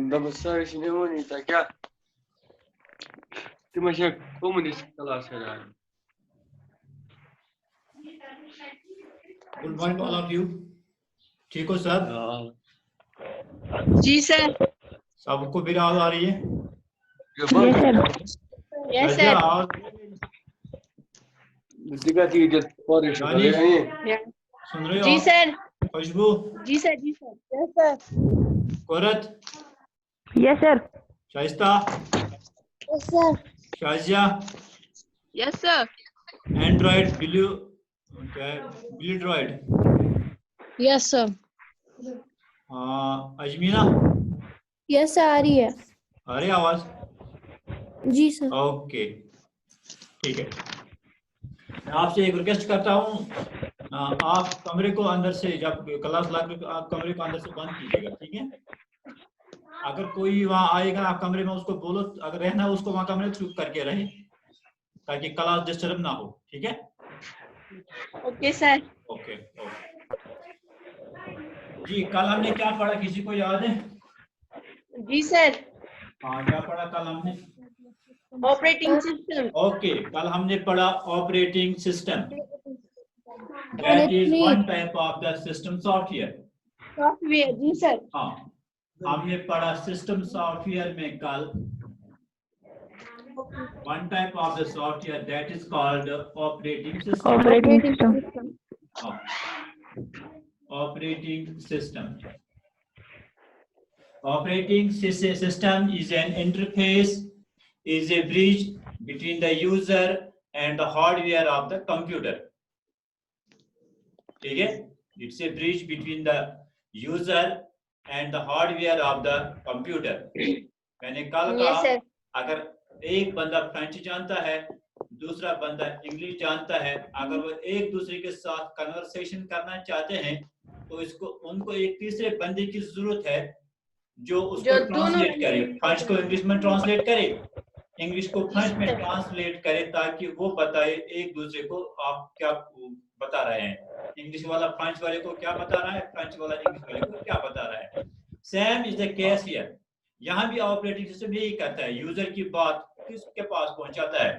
Da passare cinemonita che ti mangi come di scala serale. Good morning all of you. ठीक हो सब? जी sir. सबको मेरी आवाज आ रही है? Yes sir. दिखा थी जब और रानी ये सुन रहे हो? जी सर। खुशबू? जी सर। जी सर। Yes sir. कोरत? Yes sir. Shaista? Yes sir. Shazia? Yes sir. Android blue क्या है? Blue droid? Yes sir. Ajmina? Yes sir, आ रही है। आ रही आवाज? जी सर। ओके ठीक है। मैं आपसे एक रिक्वेस्ट करता हूँ, आप कमरे को अंदर से जब क्लास लग आप कमरे को अंदर से बंद कीजिएगा, ठीक है? अगर कोई वहाँ आएगा आप कमरे में उसको बोलो, अगर रहना है उसको वहाँ कमरे थ्रू करके रहे ताकि क्लास डिस्टर्ब ना हो, ठीक है? Okay sir. ओके जी। कल हमने क्या पढ़ा, किसी को याद है? जी सर। हाँ, क्या पढ़ा कल हमने? Operating system. ओके, कल हमने पढ़ा operating system. That is one type of the system software. Software. जी सर। हाँ, हमने पढ़ा सिस्टम सॉफ्टवेयर में कल one type of the software that is called operating system. Operating system. Operating system. Operating system is an interface, is a bridge between the user and the hardware of the computer. ठीक है? It's a bridge between the user and the hardware of the computer. मैंने कल कहा अगर एक बंदा French जानता है, दूसरा बंदा इंग्लिश जानता है, अगर वो एक दूसरे के साथ कन्वर्सेशन करना चाहते हैं तो इसको उनको एक तीसरे बंदे की जरूरत है जो उसको ट्रांसलेट करे, फ्रेंच को इंग्लिश में ट्रांसलेट करे, इंग्लिश को फ्रेंच में ट्रांसलेट करे, ताकि वो बताए एक दूसरे को आप क्या बता रहे हैं, इंग्लिश वाला फ्रेंच वाले को क्या बता रहा है, फ्रेंच वाला इंग्लिश वाले को क्या बता रहा है। Same is the case here. यहाँ भी ऑपरेटिंग सिस्टम यही करता है, यूजर की बात किसके पास पहुंचाता है,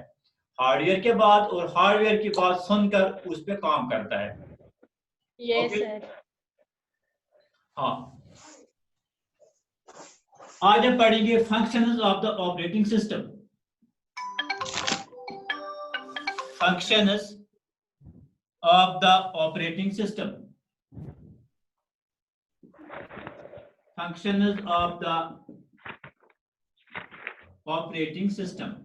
हार्डवेयर के बाद, और हार्डवेयर की बात सुनकर उस पर काम करता है। Yes sir. हाँ, आज हम पढ़ेंगे functions of the operating system. Functions of the operating system. Functions of the operating system.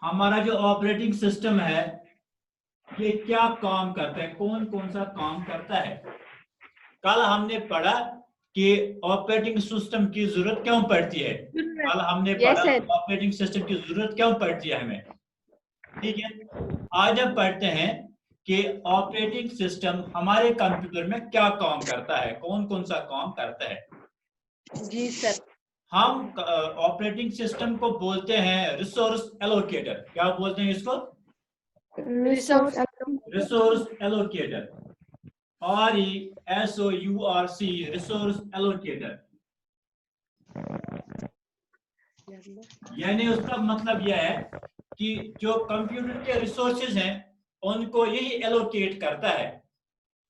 हमारा जो ऑपरेटिंग सिस्टम है ये क्या काम करता है, कौन कौन सा काम करता है। कल हमने पढ़ा कि ऑपरेटिंग सिस्टम की जरूरत क्यों पड़ती है, कल हमने पढ़ा ऑपरेटिंग सिस्टम की जरूरत क्यों पड़ती है हमें, ठीक है। आज हम पढ़ते हैं कि ऑपरेटिंग सिस्टम हमारे कंप्यूटर में क्या काम करता है, कौन कौन सा काम करता है। जी सर। हम ऑपरेटिंग सिस्टम को बोलते हैं रिसोर्स एलोकेटर। क्या बोलते हैं इसको? Resource allocator. RESOURC, resource allocator. यानी उसका मतलब यह है कि जो कंप्यूटर के रिसोर्सेज हैं उनको यही एलोकेट करता है।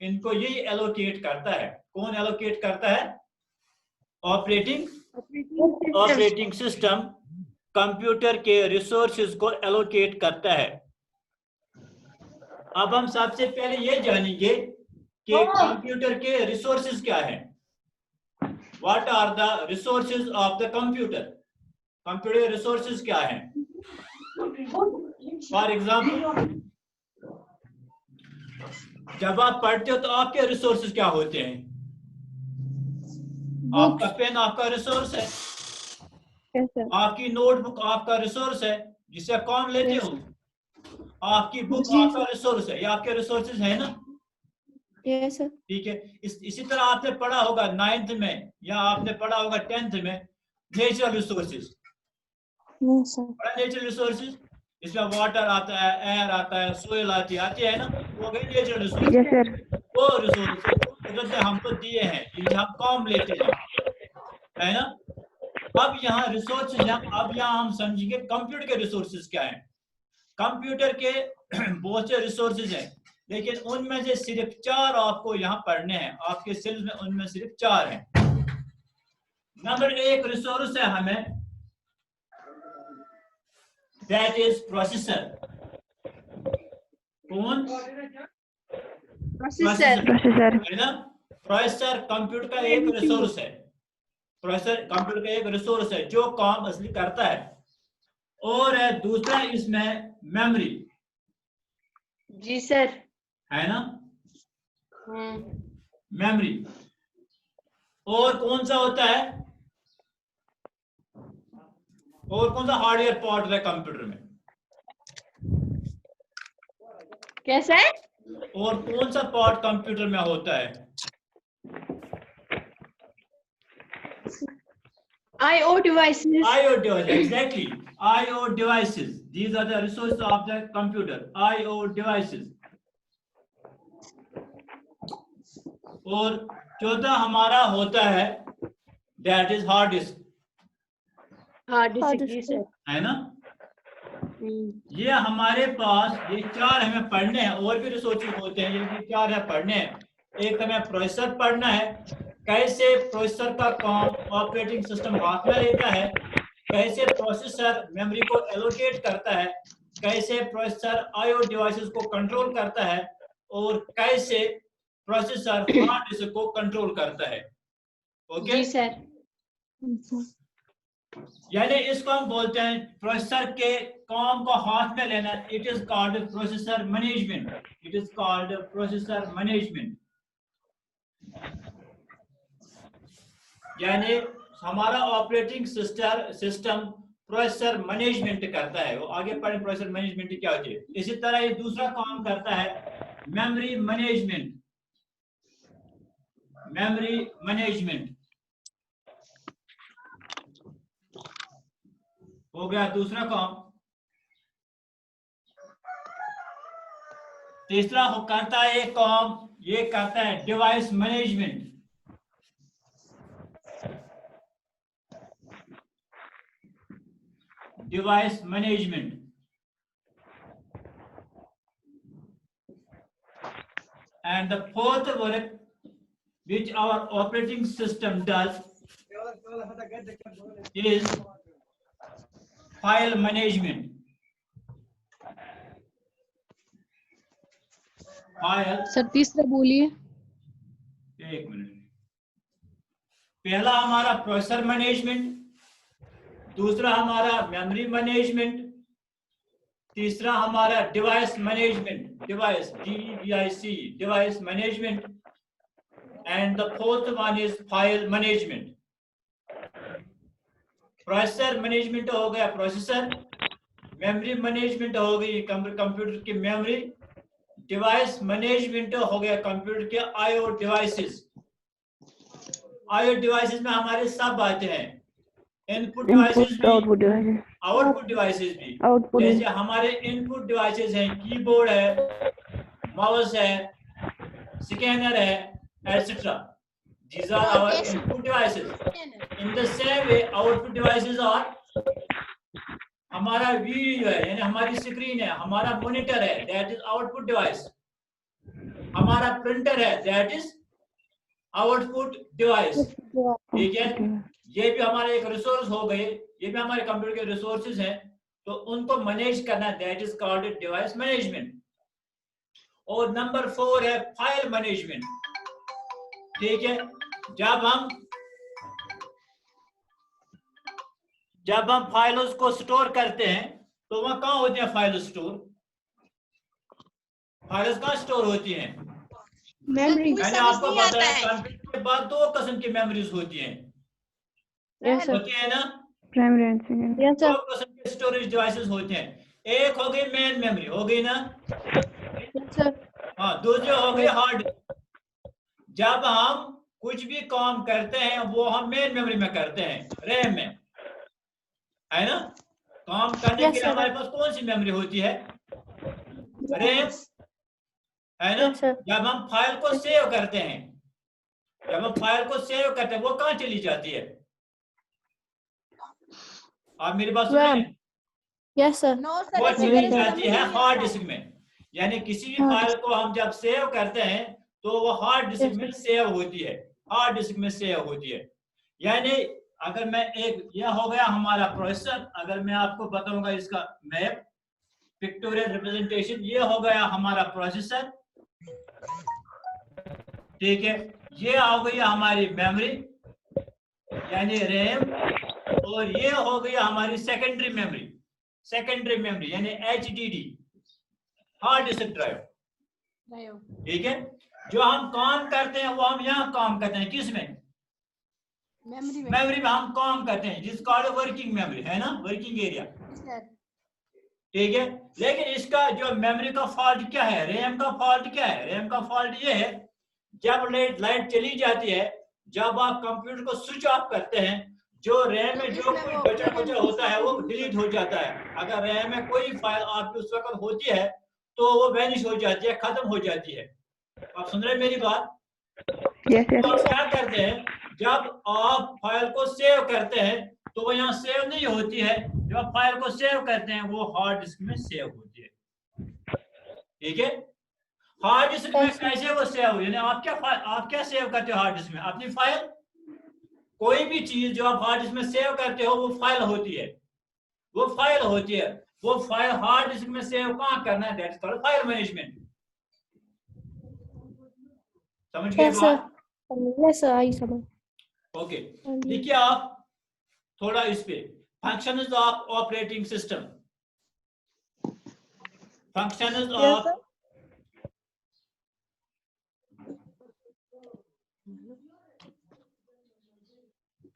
इनको यही एलोकेट करता है। कौन एलोकेट करता है? ऑपरेटिंग सिस्टम कंप्यूटर के रिसोर्सेज को एलोकेट करता है। अब हम सबसे पहले ये जानेंगे कि कंप्यूटर के रिसोर्सेज क्या हैं। What are the resources of the computer? Computer resources क्या हैं? फॉर एग्जाम्पल, जब आप पढ़ते हो तो आपके रिसोर्सेज क्या होते हैं? आपका पेन आपका रिसोर्स है, Yes, sir. आपकी नोटबुक आपका रिसोर्स है जिसे आप काम लेते हो, आपकी बुक जी। आपका रिसोर्स है, ये आपके रिसोर्सेज है ना। Yes, sir. ठीक है, इसी तरह आपने पढ़ा होगा 9th में या आपने पढ़ा होगा 10th में natural resources. Yes, sir. Natural resources, इसमें वाटर आता है, एयर आता है, सोयल आती है ना, वो गए नेचुरल रिसोर्सेज। Yes, sir. वो रिसोर्सेज कुदरत ने हमको दिए हैं, इनसे हम काम लेते हैं, है ना। अब यहाँ रिसोर्सेज हैं, अब यहाँ हम समझेंगे कंप्यूटर के रिसोर्सेज क्या हैं। कंप्यूटर के बहुत से रिसोर्सेज हैं, लेकिन उनमें से सिर्फ 4 आपको यहाँ पढ़ने हैं, आपके सिलेबस में उनमें सिर्फ 4 हैं। नंबर 1 रिसोर्स है हमें, दैट इज प्रोसेसर। कौन? Processor. है ना। प्रोसेसर कंप्यूटर का एक रिसोर्स है, प्रोसेसर कंप्यूटर का एक रिसोर्स है जो काम असली करता है। और है दूसरा इसमें मेमोरी, जी सर। है ना, मेमोरी। और कौन सा होता है, और कौन सा हार्डवेयर पार्ट है कंप्यूटर में? कैसा है? और कौन सा पार्ट कंप्यूटर में होता है? I/O devices. I/O devices, exactly. I/O devices. These are the resources of the computer. I/O devices. और चौथा हमारा होता है that is hard disk, Hard disk, ji sir. है ना। ये हमारे पास ये 4 हमें पढ़ने हैं, और भी रिसोर्सेज होते हैं, ये 4 है पढ़ने हैं। एक हमें प्रोसेसर पढ़ना है, कैसे प्रोसेसर का काम ऑपरेटिंग सिस्टम हाथ में लेता है, कैसे प्रोसेसर मेमोरी को एलोकेट करता है, कैसे प्रोसेसर आईओ डिवाइसेस को कंट्रोल करता है, और कैसे प्रोसेसर हार्ड डिस्क को कंट्रोल करता है। ओके जी सर। यानी इसको हम बोलते हैं प्रोसेसर के काम को हाथ में लेना। It is called processor management, it is called processor management. यानी हमारा ऑपरेटिंग सिस्टम प्रोसेसर मैनेजमेंट करता है। वो आगे पढ़े प्रोसेसर मैनेजमेंट क्या होती है। इसी तरह ये दूसरा काम करता है मेमोरी मैनेजमेंट, मेमोरी मैनेजमेंट हो गया दूसरा काम। तीसरा करता है एक काम, ये करता है device management. Device management. And the fourth work which our operating system does is file management. File. Sir तीसरा बोलिए। एक मिनट। पहला हमारा प्रोसेसर मैनेजमेंट, दूसरा हमारा मेमोरी मैनेजमेंट, तीसरा हमारा device management, device DVIC device management, and the fourth one is file management. Processor management हो गया प्रोसेसर, मेमोरी मैनेजमेंट हो गई कंप्यूटर की मेमोरी, डिवाइस मैनेजमेंट हो गया कंप्यूटर के आईओ डिवाइसेस। आईओ डिवाइसेस में हमारे सब आते हैं, इनपुट डिवाइसेस भी, आउटपुट डिवाइसेस भी। जैसे हमारे इनपुट डिवाइसेस हैं, कीबोर्ड है, माउस है, स्कैनर है, etcetera. These are our input devices. In the same way, output devices are हमारा वीडियो है, यानी हमारी स्क्रीन है, हमारा मॉनिटर है, that is output device. हमारा प्रिंटर है, दैट इज आउटपुट डिवाइस। ठीक है, ये भी हमारा एक रिसोर्स हो गए, ये भी हमारे कंप्यूटर के रिसोर्सेज हैं, तो उनको मैनेज करना, that is called device management. और नंबर 4 है फाइल मैनेजमेंट। ठीक है, जब हम फाइलों को स्टोर करते हैं तो वहां कहाँ होते हैं फाइल स्टोर? फाइल्स कहाँ स्टोर होती हैं? मेमोरी। मैंने आपको बताया कंप्यूटर के बाद 2 किस्म की मेमोरीज होती हैं। Yes, sir. होती है ना? Primary and secondary. Yes, 2 sir. किस्म के स्टोरेज डिवाइसेस होते हैं। एक हो गई मेन मेमोरी, हो गई ना? Yes, sir. हाँ, दूसरी हो गई हार्ड। जब हम कुछ भी काम करते हैं वो हम मेन मेमोरी में करते हैं, रैम में, है ना? काम करने Yes, के लिए sir. हमारे पास कौन सी मेमोरी होती है? रैम, है ना? Yes, sir. जब हम फाइल को सेव करते हैं, वो कहाँ चली जाती है? आप मेरी बात सुन रहे हैं? Yes, sir. वो चली जाती है हार्ड डिस्क में। यानी किसी भी Hard फाइल को हम जब सेव करते हैं तो वो हार्ड डिस्क Yes, में सेव होती है, हार्ड डिस्क में सेव होती है। यानी अगर मैं यह हो गया हमारा प्रोसेसर, अगर मैं आपको बताऊंगा इसका मैप, पिक्टोरियल रिप्रेजेंटेशन, ये हो गया हमारा प्रोसेसर। ठीक है, ये हो गई हमारी मेमोरी यानी रैम, और ये हो गई हमारी सेकेंडरी मेमोरी यानी HDD, हार्ड डिस्क ड्राइव। ठीक है, जो हम काम करते हैं वो हम यहाँ काम करते हैं, किस में? मेमोरी में हम काम करते हैं, जिसका वर्किंग मेमोरी है ना, वर्किंग एरिया। ठीक है, लेकिन इसका जो मेमोरी का फॉल्ट क्या है, रैम का फॉल्ट क्या है? रैम का फॉल्ट ये है, जब लाइट चली जाती है, जब आप कंप्यूटर को स्विच ऑफ करते हैं, जो रैम में जो कोई बचा होता है वो डिलीट हो जाता है। अगर रैम में कोई फाइल आपकी उस वक्त होती है तो वो वैनिश हो जाती है, खत्म हो जाती है। आप सुन रहे हैं मेरी बात? Yes, yes. तो आप क्या करते हैं, जब आप फाइल को सेव करते हैं तो वो यहाँ सेव नहीं होती है, जब आप फाइल को सेव करते हैं वो हार्ड डिस्क में सेव होती है। ठीक है, हार्ड डिस्क में कैसे वो सेव हो, यानी आप क्या सेव करते हो हार्ड डिस्क में? अपनी फाइल। कोई भी चीज जो आप हार्ड डिस्क में सेव करते हो वो फाइल होती है, वो फाइल हार्ड डिस्क में सेव कहाँ करना है, दैट्स कॉल्ड फाइल मैनेजमेंट। समझ गए Yes, sir. बात? Yes, sir. I समझ। ओके, देखिए आप थोड़ा इस पे functions of operating system, functions of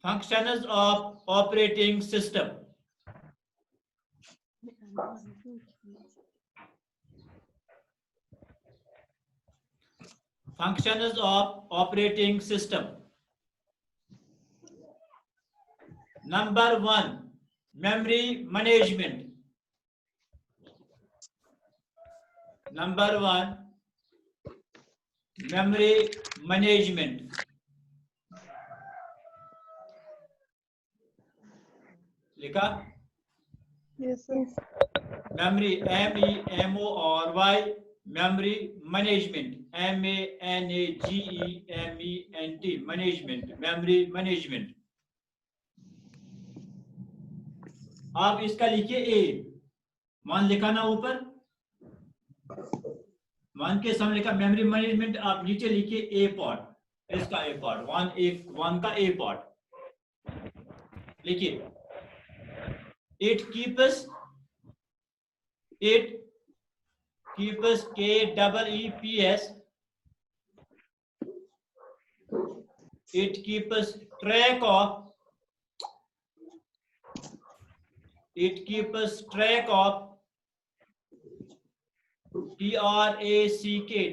functions of operating system. Functions of operating system. Number 1, memory management. Number 1, memory management. लिखा? Yes, sir. Memory, MEMORY, memory management, MANAGEMENT, management, memory management. आप इसका लिखिए ए, मान लिखा ना ऊपर, मान के सामने लिखा मेमोरी मैनेजमेंट, आप नीचे लिखिए ए पार्ट, इसका ए पार्ट, वन का ए पार्ट लिखिए। It keeps KEEPS, it keeps track of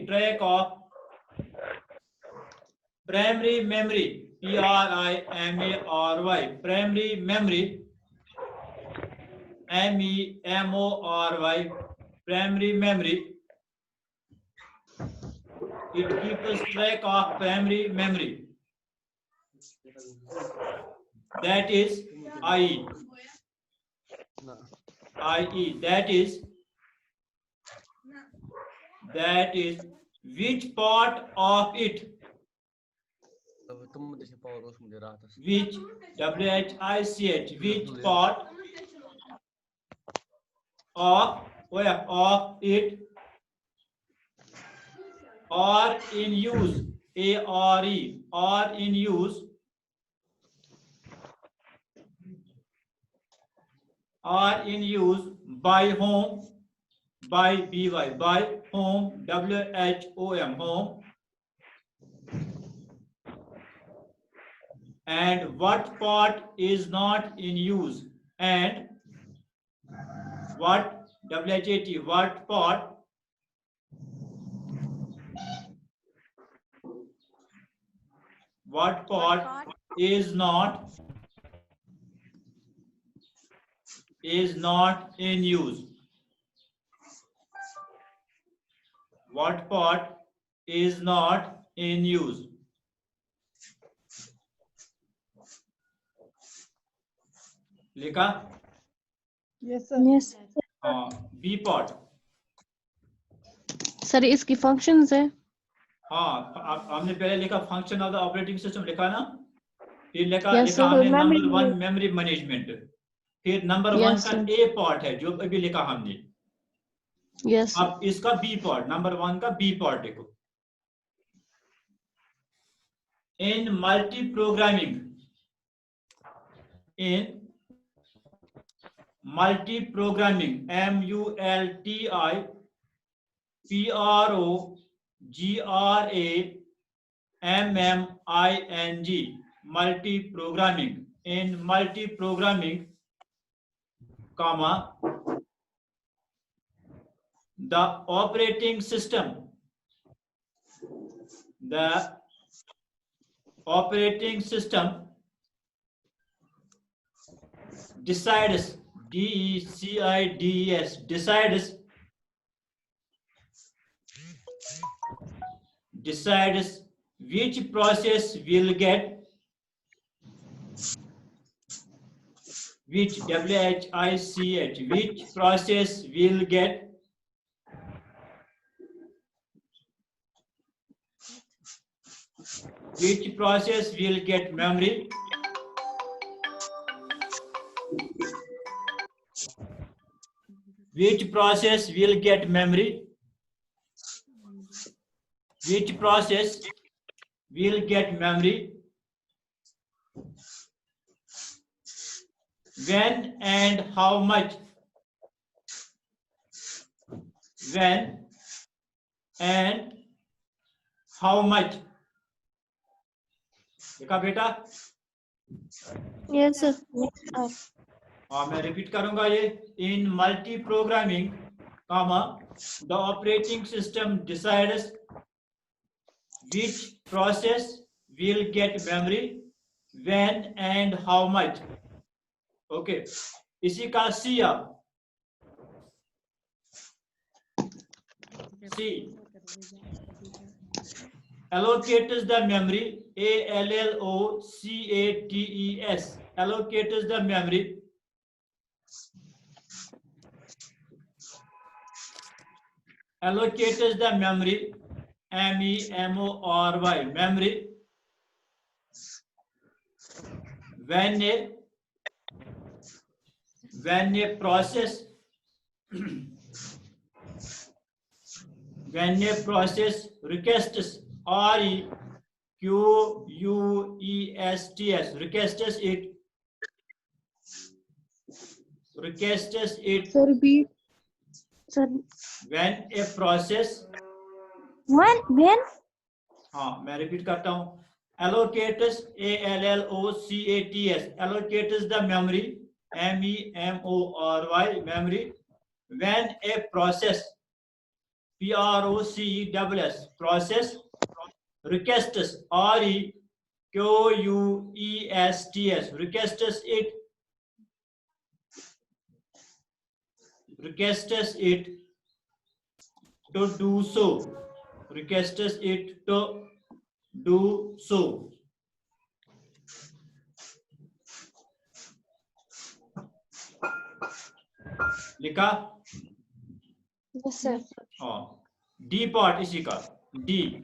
track of primary memory, PRIMARY, primary memory, MEMORY, primary memory. It keeps track of primary memory, that is IE, that is which part of it, which WHICH, which part of it are in use, ARE, are in use, are in use by whom, by BY, by whom, WHOM, home, and what part is not in use, and what, WHAT, what part is not in use, what part is not in use. लिखा? Yes, sir. Yes. हाँ, B part. Sir इसकी functions है. हाँ, हमने पहले लिखा function of the operating system लिखा ना, फिर लिखा Yes, sir. हमने Memory नंबर 1 मेमोरी मैनेजमेंट, फिर नंबर 1 Yes, का sir. ए पार्ट है जो अभी लिखा हमने. Yes, sir. अब इसका बी पार्ट, नंबर 1 का बी पार्ट देखो. In multiprogramming, in multi-programming, multi-programming, multi-programming, in multi-programming, comma, the operating system decides, DECIDES, decides which process will get, which WHICH, which process will get memory, which process will get memory, which process will get memory, when and how much, when and how much. देखा बेटा? Yes, sir. हाँ, मैं repeat करूंगा ये. In multi programming, comma, the operating system decides which process will get memory, when and how much. Okay, इसी का C आप, C allocates the memory, ALLOCATES, allocates the memory, allocates the memory, MEMORY, memory, when a process requests, REQUESTS, requests it, Sir, repeat. Sir. when a process, When? हाँ मैं repeat करता हूँ, allocates, ALLOCATS, allocates the memory, MEMORY, memory, when a process, PROCESS, process requests, REQUESTS, requests it to do so, requests it to do so. लिखा? Yes, sir. हाँ, D part इसी का, D.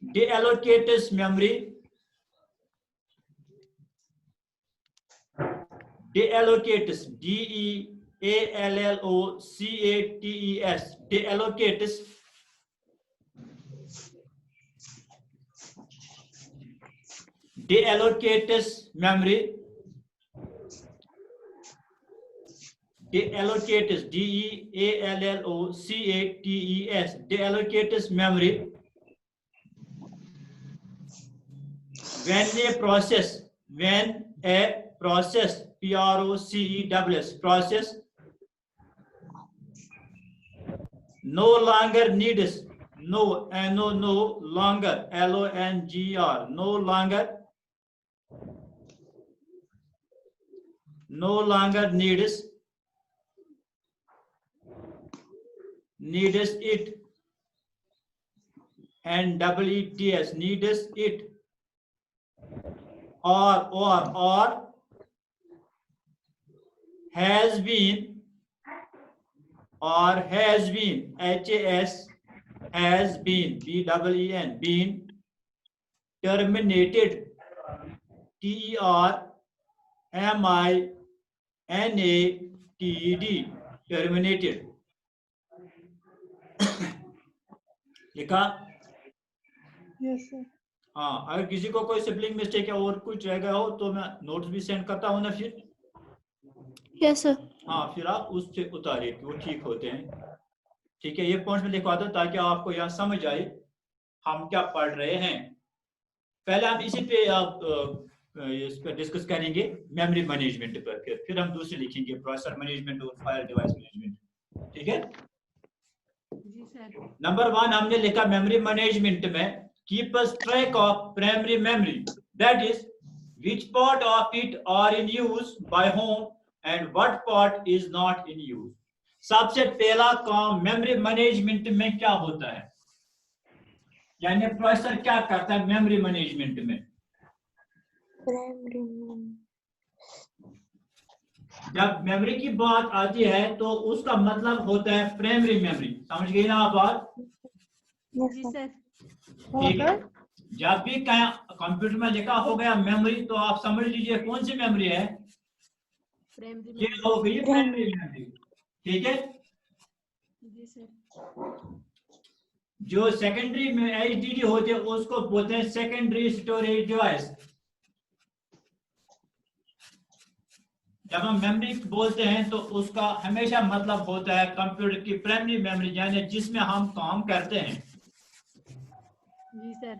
Deallocates memory. Deallocates. D-E-A-L-L-O-C-A-T-E-S. Deallocates. Deallocates memory. Deallocates. D-E-A-L-L-O-C-A-T-E-S. Deallocates memory. When a process, P-R-O-C-E-S-S, process no longer needs, no longer, L-O-N-G-R, no longer needs it, and W-E-T-S, needs it, or has been, H-A-S, has been, B-E-E-N, been terminated, T-E-R-M-I-N-A-T-E-D, terminated. लिखा? Yes, sir. हाँ, अगर किसी को कोई spelling mistake या और कुछ रह गया हो तो मैं नोट्स भी सेंड करता हूँ ना फिर। Yes, sir. हाँ, फिर आप उससे उतारिए कि वो ठीक होते हैं। ठीक है, ये पॉइंट में लिखवा दो ताकि आपको यहाँ समझ आए हम क्या पढ़ रहे हैं। पहले हम इसी पे आप इस पर डिस्कस करेंगे मेमोरी मैनेजमेंट पर, फिर हम दूसरे लिखेंगे प्रोसेसर मैनेजमेंट और फाइल डिवाइस मैनेजमेंट। ठीक है जी सर। नंबर 1 हमने लिखा मेमोरी मैनेजमेंट में keeps track of primary memory, that is which part of it are in use by whom and what part is not in use। सबसे पहला काम memory management में क्या होता है, यानी प्रोसेसर क्या करता है मेमोरी मैनेजमेंट में। जब मेमोरी की बात आती है तो उसका मतलब होता है प्राइमरी मेमोरी। समझ गई ना आप बात? जी सर। ठीक है, जब भी कंप्यूटर में लिखा हो गया मेमोरी तो आप समझ लीजिए कौन सी मेमोरी है, ये हो गई प्राइमरी मेमोरी। ठीक है जी सर। जो सेकेंडरी में एचडीडी होते हैं उसको बोलते हैं सेकेंडरी स्टोरेज डिवाइस। जब हम मेमोरी बोलते हैं तो उसका हमेशा मतलब होता है कंप्यूटर की प्राइमरी मेमोरी, यानी जिसमें हम काम करते हैं। जी सर।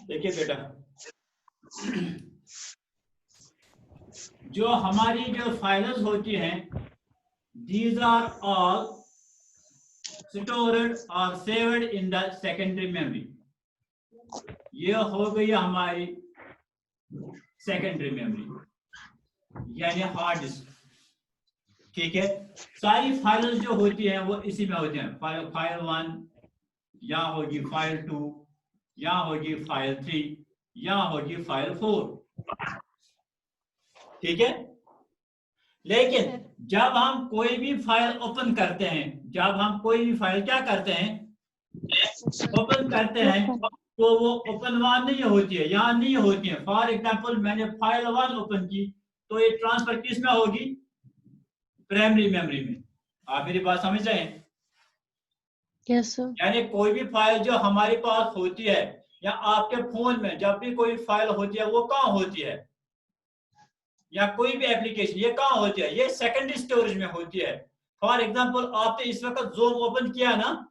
देखिए बेटा, जो हमारी जो फाइल्स होती हैं these are all stored or saved in the secondary memory। ये हो गई हमारी सेकेंडरी मेमोरी यानी हार्ड डिस्क। ठीक है, सारी फाइल्स जो होती हैं वो इसी में होती हैं। फाइल 1 यहाँ होगी, फाइल 2 यहाँ होगी, फाइल 3 यहाँ होगी, फाइल 4। ठीक है, लेकिन जब हम कोई भी फाइल ओपन करते हैं, जब हम कोई भी फाइल क्या करते हैं ओपन करते हैं तो वो ओपन 1 नहीं होती है, यहाँ नहीं होती है। फॉर एग्जांपल मैंने फाइल 1 ओपन की तो ये ट्रांसफर किस में होगी, प्राइमरी मेमोरी में। आप मेरी बात समझ रहे हैं? Yes, sir. यानी कोई भी फाइल जो हमारे पास होती है या आपके फोन में जब भी कोई फाइल होती है वो कहाँ होती है, या कोई भी एप्लीकेशन ये कहाँ होती है, ये सेकेंडरी स्टोरेज में होती है। फॉर एग्जांपल आपने इस वक्त ज़ूम ओपन किया ना?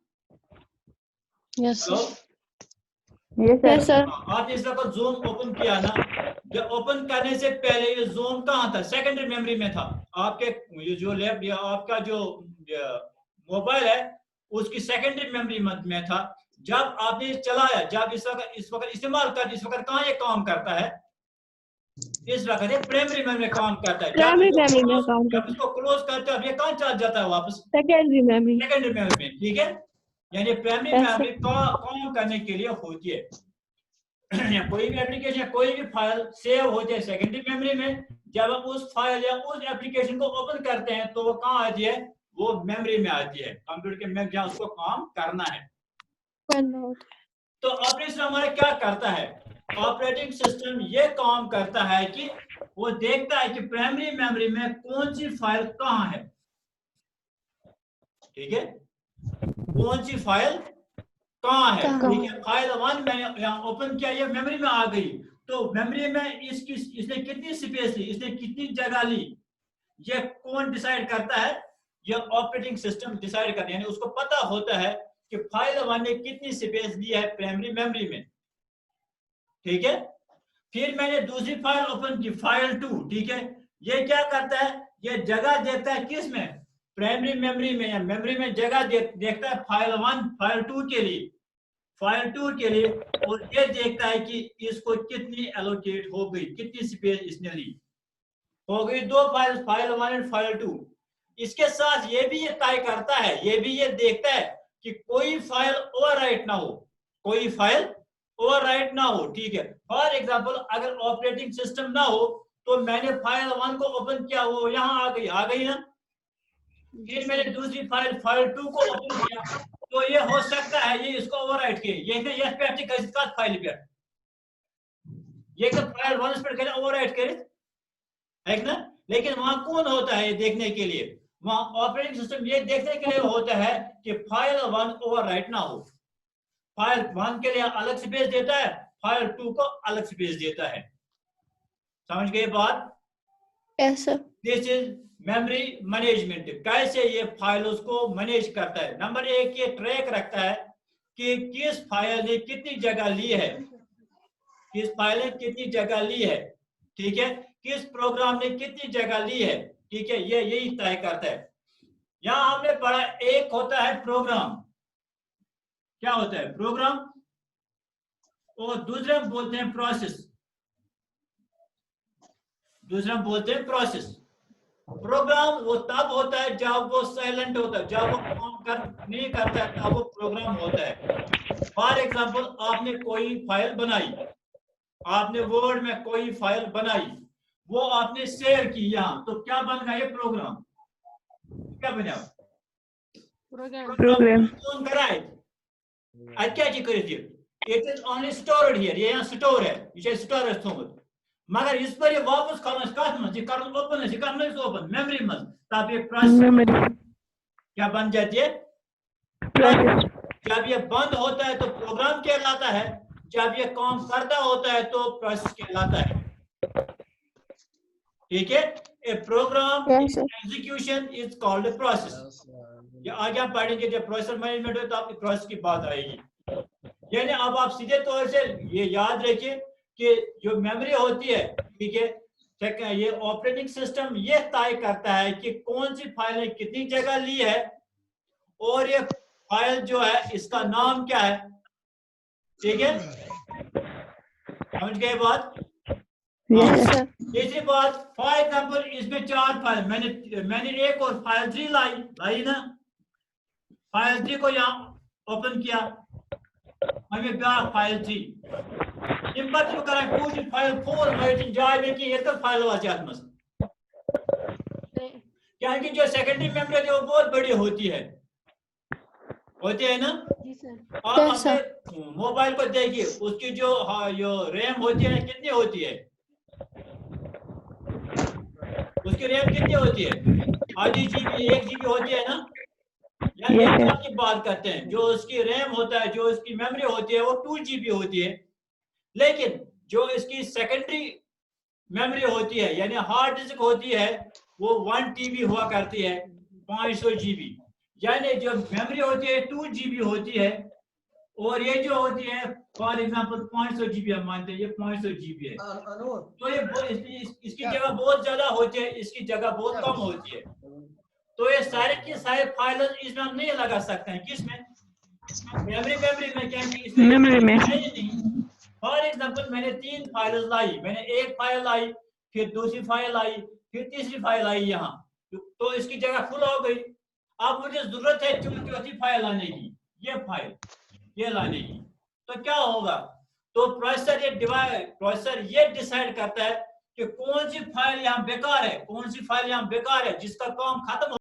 Yes, sir. Yes, sir. आपने इस वक्त ज़ूम ओपन किया ना, जब ओपन करने से पहले ये ज़ूम कहाँ था, सेकेंडरी मेमोरी में था। आपके ये जो लैप या आपका जो मोबाइल है उसकी सेकेंडरी मेमोरी में था। जब आपने चलाया, जब इस वक्त इस्तेमाल कर, इस वक्त कहाँ ये काम करता है, इस वक्त ये प्राइमरी मेमोरी काम करता है। प्राइमरी मेमोरी में काम जब इसको क्लोज करते हो अब ये कहाँ चल जाता है वापस? Secondary memory. सेकेंडरी मेमोरी में, ठीक है। यानी प्राइमरी मेमोरी काम करने के लिए होती है या कोई भी एप्लीकेशन, कोई भी फाइल सेव होती है सेकेंडरी मेमोरी में। जब हम उस फाइल या उस एप्लीकेशन को ओपन करते हैं तो वो कहाँ आती है? वो मेमोरी में आती है, कंप्यूटर के में जहाँ उसको काम करना है। तो ऑपरेटिंग सिस्टम हमारा क्या करता है? ऑपरेटिंग सिस्टम ये काम करता है कि वो देखता है कि प्राइमरी मेमोरी में कौन सी फाइल कहाँ है, ठीक है, कौन सी फाइल कहाँ है, ठीक है। फाइल 1 मैंने यहाँ ओपन किया, ये मेमोरी में आ गई, तो मेमोरी में इसने कितनी स्पेस ली, इसने कितनी जगह ली, ये कौन डिसाइड करता है? ये ऑपरेटिंग सिस्टम डिसाइड करता है। यानी उसको पता होता है कि फाइल 1 ने कितनी स्पेस ली है प्राइमरी मेमोरी में, ठीक है। फिर मैंने दूसरी फाइल ओपन की, फाइल 2, ठीक है। ये क्या करता है? ये जगह देखता है किस में? प्राइमरी मेमोरी में, या मेमोरी में जगह देखता है फाइल 1 फाइल 2 के लिए, फाइल 2 के लिए, और ये देखता है कि इसको कितनी एलोकेट हो गई, कितनी स्पेस इसने ली। हो गई 2 फाइल, फाइल 1 और फाइल 2। इसके साथ ये भी ये तय करता है, ये भी ये देखता है कि कोई फाइल ओवरराइट ना हो, कोई फाइल ओवरराइट ना हो, ठीक है। फॉर एग्जांपल अगर ऑपरेटिंग सिस्टम ना हो तो मैंने फाइल 1 को ओपन किया, वो यहाँ आ गई ना। फिर मैंने दूसरी फाइल 2 को ओपन किया, तो ये हो सकता है ये इसको ओवरराइट किए, ये पैटी का इसका फाइल पे ये तो फाइल 1 पर करे ओवरराइट करे है ना। लेकिन वहां कौन होता है देखने के लिए? वहां ऑपरेटिंग सिस्टम ये देखने के लिए होता है कि फाइल 1 ओवरराइट ना हो। फाइल 1 के लिए अलग स्पेस देता है, फाइल 2 को अलग स्पेस देता है। समझ गए बात? Yes, sir. This is memory management. कैसे ये फाइलों को मैनेज करता है? नंबर 1 ये ट्रैक रखता है कि किस फाइल ने कितनी जगह ली है, किस फाइल ने कितनी जगह ली है, ठीक है, किस प्रोग्राम ने कितनी जगह ली है, ठीक है, ये यही तय करता है। यहां हमने पढ़ा एक होता है प्रोग्राम, क्या होता है? प्रोग्राम, और दूसरा बोलते हैं प्रोसेस, दूसरा बोलते हैं प्रोसेस। प्रोग्राम वो तब होता है जब वो साइलेंट होता है, जब वो काम नहीं करता है, तब वो प्रोग्राम होता है। फॉर एग्जांपल आपने कोई फाइल बनाई, आपने वर्ड में कोई फाइल बनाई, वो आपने शेयर की यहाँ, तो क्या बन गया? ये प्रोग्राम क्या बना? प्रोग्राम। कौन कराए? क्या करिए? It is only stored here, ये यहाँ स्टोर है, ये स्टोर है थोमुत, मगर इस पर ये वापस करना कत मज, ये करना ओपन है, ये करना इस ओपन मेमोरी में, तब ये प्रोसेस क्या बन जाती है? प्रोसेस। जब ये बंद होता है तो प्रोग्राम कहलाता है, जब ये काम करता होता है तो प्रोसेस कहलाता है, ठीक है। A program execution is called a process. ये आगे हम पढ़ेंगे जब प्रोसेस मैनेजमेंट हो तो आपकी प्रोसेस की बात आएगी। यानी अब आप सीधे तौर से ये याद रखिए कि जो मेमोरी होती है, ठीक है, ये ऑपरेटिंग सिस्टम ये तय करता है कि कौन सी फाइल ने कितनी जगह ली है, और ये फाइल जो है इसका नाम क्या है, ठीक है। समझ गए बात? तीसरी बात, फॉर एग्जाम्पल इसमें 4 फाइल, मैंने एक और फाइल 3 लाई ना, फाइल 3 को यहाँ ओपन किया, हमें फाइल 3 इम्पैक्ट जो करें पूरी फाइल 4 में जाए में कि ये तो फाइल वाला चाहत मस, क्योंकि जो सेकेंडरी मेमोरी है वो बहुत बड़ी होती है ना। जी सर। आप अपने मोबाइल को देखिए, उसकी जो रैम होती है कितनी होती है, उसकी रैम कितनी होती है? आधी GB 1 GB होती है ना। यानी की बात करते हैं, जो उसकी रैम होता है, जो उसकी मेमोरी होती है वो 2 GB होती है, लेकिन जो इसकी सेकेंडरी मेमोरी होती है यानी हार्ड डिस्क होती है वो 1 TB हुआ करती है, 500 GB। यानी जो मेमोरी होती है 2 GB होती है, और ये जो होती है फॉर एग्जांपल 500 GB हम मानते हैं, ये 500 GB है, तो ये इसकी जगह बहुत ज्यादा होती है, इसकी जगह बहुत कम होती है, तो ये सारे की सारे फाइल इसमें हम नहीं लगा सकते हैं। किसमें? मेमोरी में क्या मेमोरी में नहीं। फॉर एग्जांपल मैंने 3 फाइल लाई, मैंने एक फाइल लाई फिर दूसरी फाइल आई, फिर तीसरी फाइल आई यहाँ, तो इसकी जगह फुल हो गई। अब मुझे जरूरत है चौथी फाइल लाने की, ये फाइल ये लाने की, तो क्या होगा? तो प्रोसेसर ये डिसाइड करता है कि कौन सी फाइल यहाँ बेकार है, कौन सी फाइल यहाँ बेकार है, जिसका काम खत्म